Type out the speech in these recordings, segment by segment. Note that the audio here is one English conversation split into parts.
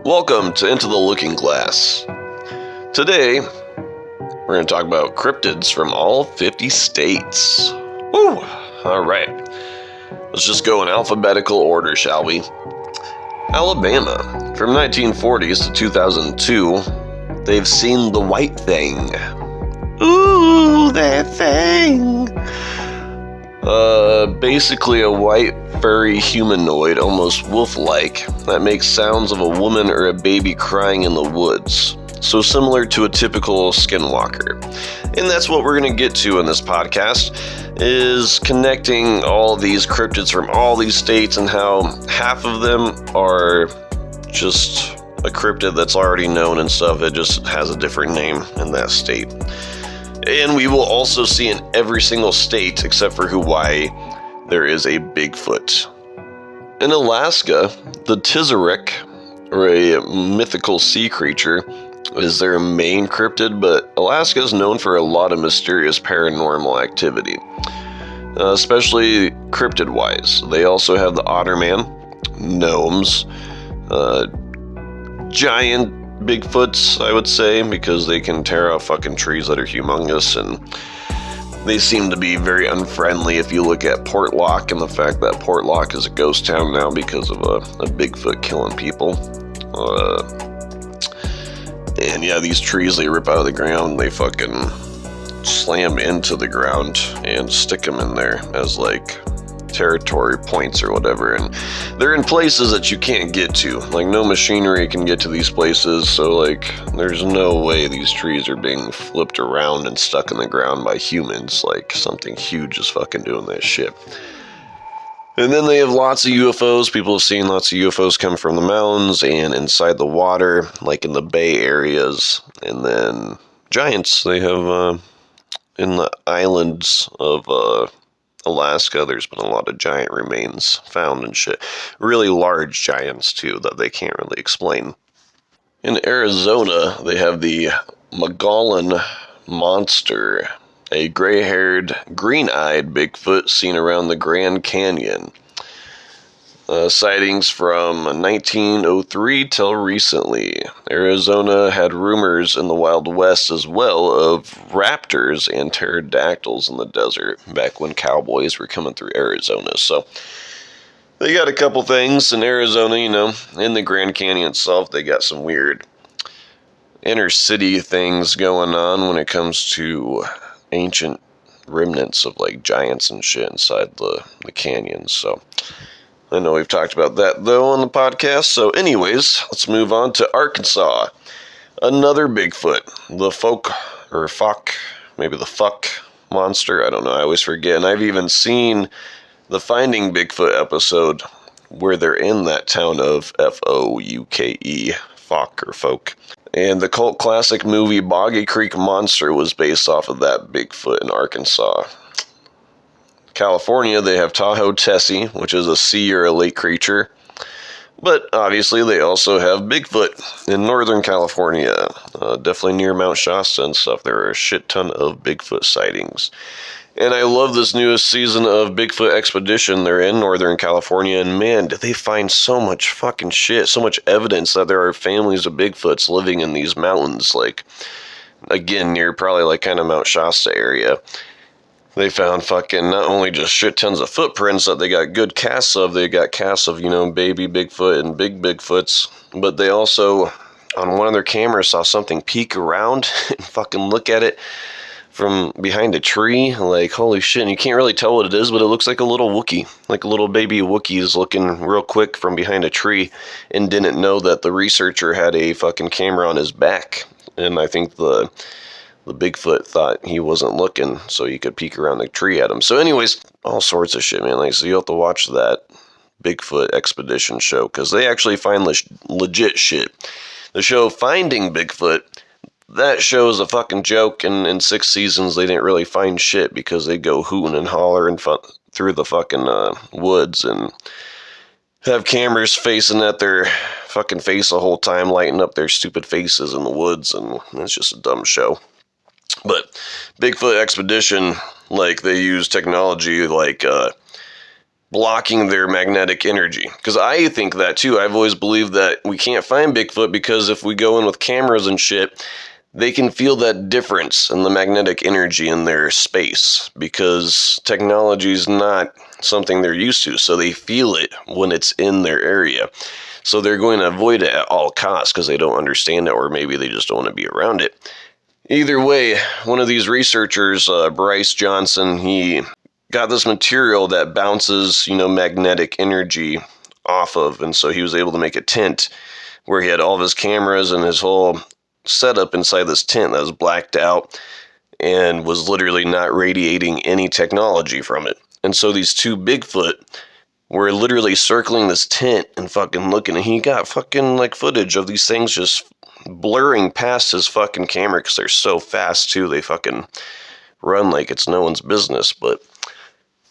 Welcome to Into the Looking Glass. Today, we're going to talk about cryptids from all 50 states. Woo! Alright, let's just go in alphabetical order, shall we? Alabama. From 1940s to 2002, they've seen the white thing. Ooh, that thing! Basically a white, furry humanoid, almost wolf-like, that makes sounds of a woman or a baby crying in the woods. So similar to a typical skinwalker. And that's what we're going to get to in this podcast, is connecting all these cryptids from all these states and how half of them are just a cryptid that's already known and stuff. It just has a different name in that state. And we will also see in every single state, except for Hawaii, there is a Bigfoot. In Alaska, the Tizarek, or a mythical sea creature, is their main cryptid, but Alaska is known for a lot of mysterious paranormal activity, especially cryptid-wise. They also have the Otterman, gnomes, giant Bigfoots, I would say, because they can tear out fucking trees that are humongous, and they seem to be very unfriendly if you look at Portlock and the fact that Portlock is a ghost town now because of a Bigfoot killing people. And yeah, these trees they rip out of the ground, they fucking slam into the ground and stick them in there as like territory points or whatever, and they're in places that you can't get to. Like, no machinery can get to these places, so like there's no way these trees are being flipped around and stuck in the ground by humans. Like, something huge is fucking doing that shit. And then they have lots of UFOs. People have seen lots of UFOs come from the mountains and inside the water, like in the bay areas. And then giants. They have in the islands of Alaska, there's been a lot of giant remains found and shit. Really large giants, too, that they can't really explain. In Arizona, they have the Magellan Monster, a gray-haired, green-eyed Bigfoot seen around the Grand Canyon. Sightings from 1903 till recently. Arizona had rumors in the Wild West as well of raptors and pterodactyls in the desert back when cowboys were coming through Arizona. So they got a couple things in Arizona, you know. In the Grand Canyon itself, they got some weird inner city things going on when it comes to ancient remnants of like giants and shit inside the canyons. So I know we've talked about that, though, on the podcast. So anyways, let's move on to Arkansas. Another Bigfoot. The fuck monster. I don't know. I always forget. And I've even seen the Finding Bigfoot episode where they're in that town of F-O-U-K-E. Folk. And the cult classic movie Boggy Creek Monster was based off of that Bigfoot in Arkansas. California, they have Tahoe Tessie, which is a sea or a lake creature. But obviously, they also have Bigfoot in Northern California. Definitely near Mount Shasta and stuff. There are a shit ton of Bigfoot sightings. And I love this newest season of Bigfoot Expedition. They're in Northern California, and man, did they find so much fucking shit, so much evidence that there are families of Bigfoots living in these mountains, like, again, near probably like kind of Mount Shasta area. They found fucking not only just shit tons of footprints that they got good casts of, they got casts of, you know, baby Bigfoot and big Bigfoots, but they also, on one of their cameras, saw something peek around and fucking look at it from behind a tree. Like, holy shit, and you can't really tell what it is, but it looks like a little Wookiee. Like a little baby Wookiee is looking real quick from behind a tree and didn't know that the researcher had a fucking camera on his back. And I think the Bigfoot thought he wasn't looking, so he could peek around the tree at him. So anyways, all sorts of shit, man. Like, so you have to watch that Bigfoot Expedition show, because they actually find legit shit. The show Finding Bigfoot, that show is a fucking joke, and in 6 seasons they didn't really find shit because they go hooting and hollering through the fucking woods and have cameras facing at their fucking face the whole time, lighting up their stupid faces in the woods, and it's just a dumb show. But Bigfoot Expedition, like, they use technology like blocking their magnetic energy. Because I think that too. I've always believed that we can't find Bigfoot because if we go in with cameras and shit, they can feel that difference in the magnetic energy in their space because technology is not something they're used to. So they feel it when it's in their area. So they're going to avoid it at all costs because they don't understand it, or maybe they just don't want to be around it. Either way, one of these researchers, Bryce Johnson, he got this material that bounces, magnetic energy off of. And so he was able to make a tent where he had all of his cameras and his whole setup inside this tent that was blacked out and was literally not radiating any technology from it. And so these two Bigfoot were literally circling this tent and fucking looking, and he got fucking like footage of these things just blurring past his fucking camera because they're so fast too. They fucking run like it's no one's business. But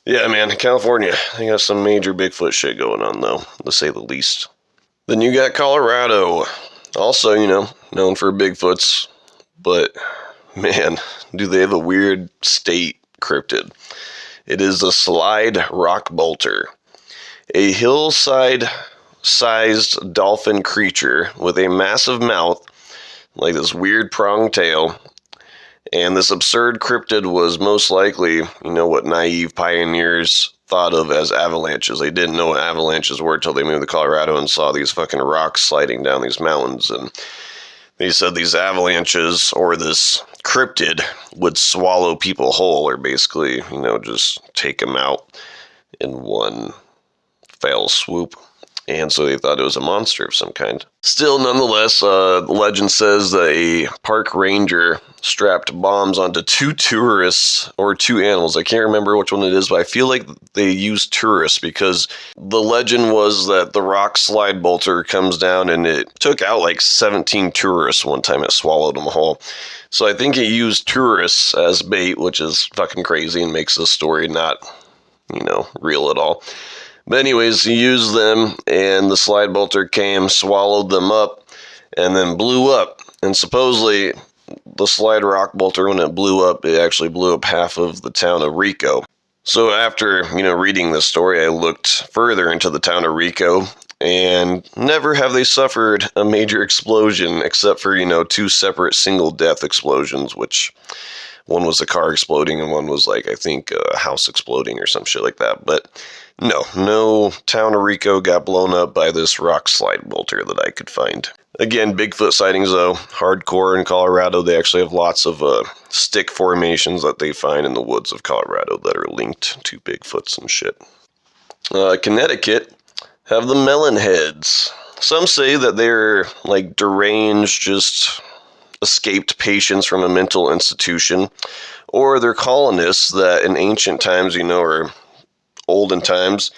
yeah, man, California, they got some major Bigfoot shit going on though, to say the least. Then you got Colorado, also, known for Bigfoots, but man, do they have a weird state cryptid. It is a slide rock bolter, a hillside-sized dolphin creature with a massive mouth, like this weird pronged tail. And this absurd cryptid was most likely, what naive pioneers thought of as avalanches. They didn't know what avalanches were until they moved to Colorado and saw these fucking rocks sliding down these mountains. And they said these avalanches, or this cryptid, would swallow people whole, or basically, just take them out in one fell swoop. And so they thought it was a monster of some kind. Still, nonetheless, the legend says that a park ranger strapped bombs onto two tourists, or two animals. I can't remember which one it is, but I feel like they used tourists because the legend was that the rock slide bolter comes down and it took out like 17 tourists one time. It swallowed them whole. So I think it used tourists as bait, which is fucking crazy and makes this story not, real at all. But anyways, he used them, and the slide bolter came, swallowed them up, and then blew up. And supposedly, the slide rock bolter, when it blew up, it actually blew up half of the town of Rico. So after, reading this story, I looked further into the town of Rico, and never have they suffered a major explosion, except for, two separate single death explosions, which one was a car exploding, and one was like, I think, a house exploding or some shit like that. But no town of Rico got blown up by this rock slide bolter that I could find. Again, Bigfoot sightings though, hardcore in Colorado. They actually have lots of stick formations that they find in the woods of Colorado that are linked to Bigfoots and shit. Connecticut have the melon heads. Some say that they're like deranged, just escaped patients from a mental institution, or they're colonists that in ancient times, or olden times,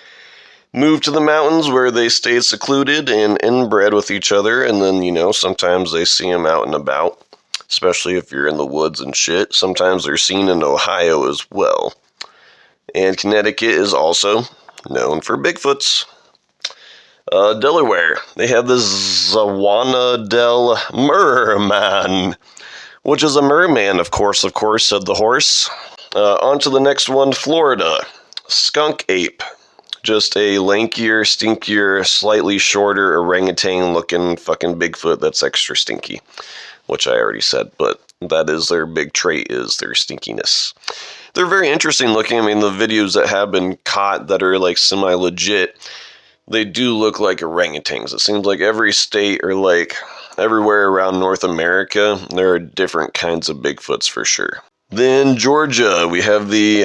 moved to the mountains where they stayed secluded and inbred with each other, and then, sometimes they see them out and about, especially if you're in the woods and shit. Sometimes they're seen in Ohio as well. And Connecticut is also known for Bigfoots. Delaware, they have the Zawana del Merman, which is a merman, of course, said the horse. On to the next one, Florida. Skunk ape. Just a lankier, stinkier, slightly shorter orangutan-looking fucking Bigfoot that's extra stinky, which I already said, but that is their big trait, is their stinkiness. They're very interesting looking. I mean, the videos that have been caught that are like semi-legit, they do look like orangutans. It seems like every state, or like everywhere around North America, there are different kinds of Bigfoots for sure. Then Georgia, we have the,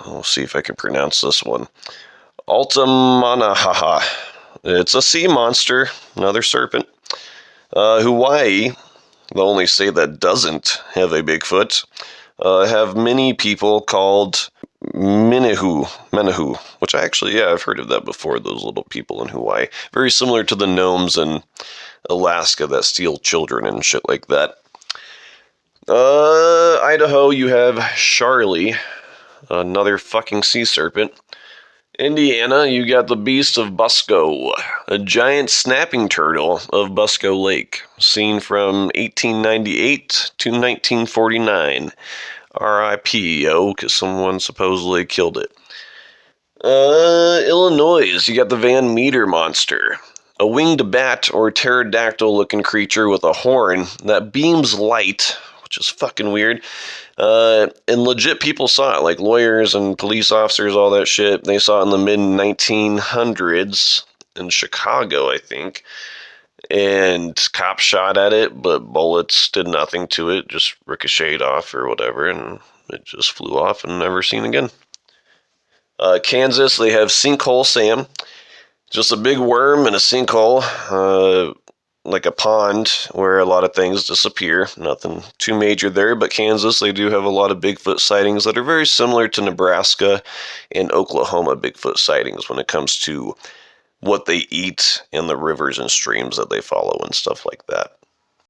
I'll see if I can pronounce this one, Altamanahaha. It's a sea monster, another serpent. Hawaii, the only state that doesn't have a Bigfoot, have many people called Menahu, which I've heard of that before, those little people in Hawaii. Very similar to the gnomes in Alaska that steal children and shit like that. Idaho, you have Charlie, another fucking sea serpent. Indiana, you got the beast of Busco, a giant snapping turtle of Busco Lake, seen from 1898 to 1949. R.I.P., because someone supposedly killed it. Illinois, you got the Van Meter monster. A winged bat or pterodactyl-looking creature with a horn that beams light, which is fucking weird. And legit people saw it, like lawyers and police officers, all that shit. They saw it in the mid-1900s in Chicago, I think. And cops shot at it, but bullets did nothing to it, just ricocheted off or whatever, and it just flew off and never seen again. Kansas, they have Sinkhole Sam. Just a big worm in a sinkhole, like a pond where a lot of things disappear. Nothing too major there, but Kansas, they do have a lot of Bigfoot sightings that are very similar to Nebraska and Oklahoma Bigfoot sightings when it comes to what they eat and the rivers and streams that they follow and stuff like that.